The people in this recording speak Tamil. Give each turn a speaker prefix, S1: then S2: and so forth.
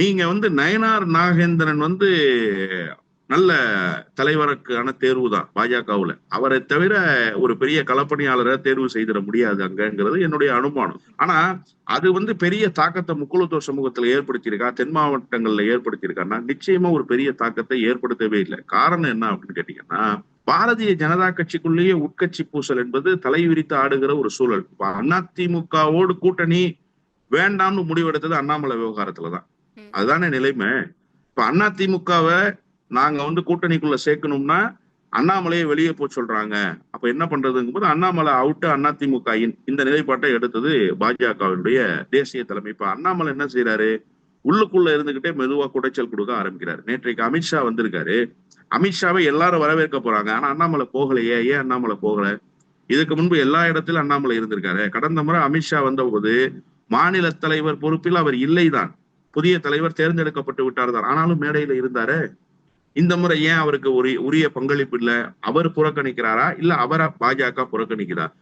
S1: நீங்க நயனார் நாகேந்திரன் நல்ல தலைவருக்கான தேர்வு தான் பாஜகவுல. அவரை தவிர ஒரு பெரிய களப்பணியாளரை தேர்வு செய்திட முடியாது அங்கங்கிறது என்னுடைய அனுமானம். ஆனா அது பெரிய தாக்கத்தை முக்குளத்தூர் சமூகத்துல ஏற்படுத்தியிருக்கா, தென் மாவட்டங்கள்ல ஏற்படுத்தியிருக்கான்னா நிச்சயமா ஒரு பெரிய தாக்கத்தை ஏற்படுத்தவே இல்லை. காரணம் என்ன அப்படின்னு கேட்டீங்கன்னா, பாரதிய ஜனதா கட்சிக்குள்ளேயே உட்கட்சி பூசல் என்பது தலை விரித்து ஆடுகிற ஒரு சூழல். இப்ப அதிமுகவோடு கூட்டணி வேண்டாம்னு முடிவெடுத்தது அண்ணாமலை விவகாரத்துலதான்.
S2: ம்.
S1: அதுதானே நிலைமை. இப்ப அதிமுகவை நாங்க கூட்டணிக்குள்ள சேர்க்கணும்னா அண்ணாமலையை வெளியே போய் சொல்றாங்க. அப்ப என்ன பண்றதுங்கும் போது அண்ணாமலை அவுட்டு, அதிமுக இந்த நிலைப்பாட்டை எடுத்தது பாஜகவினுடைய தேசிய தலைமை. இப்ப அண்ணாமலை என்ன செய்யறாரு, உள்ளுக்குள்ள இருந்துகிட்டே மெதுவா குடைச்சல் கொடுக்க ஆரம்பிக்கிறாரு. நேற்றைக்கு அமித்ஷா வந்திருக்காரு. அமித்ஷாவை எல்லாரும் வரவேற்க போறாங்க. ஆனா அண்ணாமலை போகலையே. ஏன் அண்ணாமலை போகல? இதுக்கு முன்பு எல்லா இடத்திலும் அண்ணாமலை இருந்திருக்காரு. கடந்த முறை அமித்ஷா வந்த போது மாநில தலைவர் பொறுப்பில் அவர் இல்லைதான், புதிய தலைவர் தேர்ந்தெடுக்கப்பட்டு விட்டார் தான். ஆனாலும் மேடையில இருந்தாரு. இந்த முறை ஏன் அவருக்கு உரிய பங்களிப்பு இல்ல? அவர் புறக்கணிக்கிறாரா, இல்ல அவரை பாஜக புறக்கணிக்கிறா?